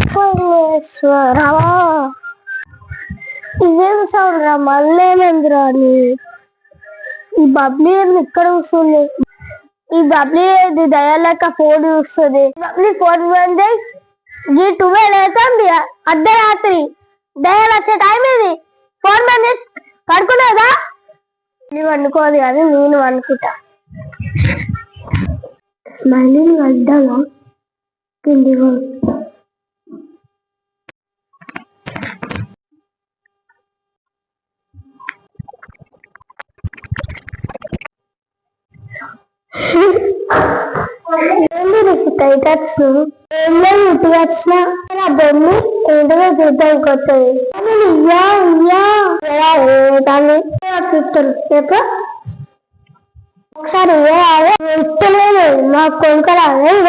పరమేశ్వరవా ఇదేం సౌండ్ రా మళ్ళీ ఏమైందిరా అని ఈ బబ్లీ ఇక్కడ వస్తుంది ఈ బబ్లీ దయాలక ఫోన్ చూస్తుంది బబ్లీ ఫోన్ బంద్ ఈ 12 అవుతుంది అర్ధరాత్రి దయాలు వచ్చే టైం ఇది ఫోన్ బంద్ చేసి పడుకునేదా నువ్వు వండుకోదు కానీ నేను వండుకుంటా స్మైలింగ్ అడ్డాలా పిండి బొమ్మ ఏంటో చూద్దాం కొత్తది చూస్తారు ఒకసారి ఇస్తలేదు మా కొనుకలాగా ఇక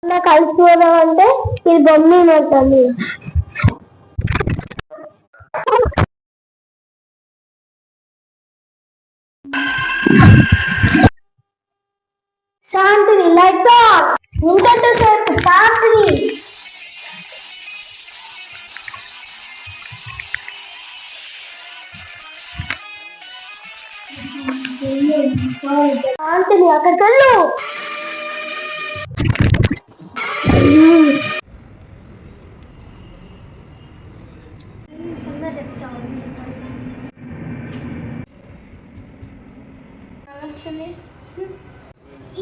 నాకు కలిసిపోదాం అంటే ఇది బొమ్మ ఏమవుతుంది శాంతిని లైక్ ఇంకెంత సేపు శాంతిని శాంతిని అక్కడికి వెళ్ళు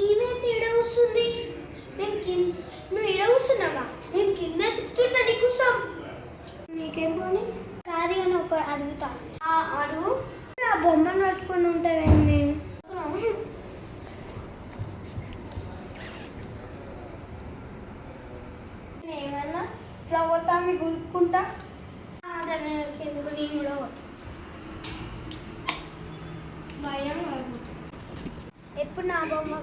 ఈమెంది ఈడ వస్తుంది నువ్వు ఈడ వస్తున్నావా నేను కింద ఎత్తుకుతున్నా నీకోసం నీకేం పోనీ కాదు అని ఒక అడుగుతా అడుగు ఆ బొమ్మను పట్టుకొని ఉంటావేంది ఏమన్నా ఇట్లా పోతా మీ గురుక్కుంటా అదే ఎందుకు నేను కూడా పోతా భయం ఎప్పుడు నా బొమ్మ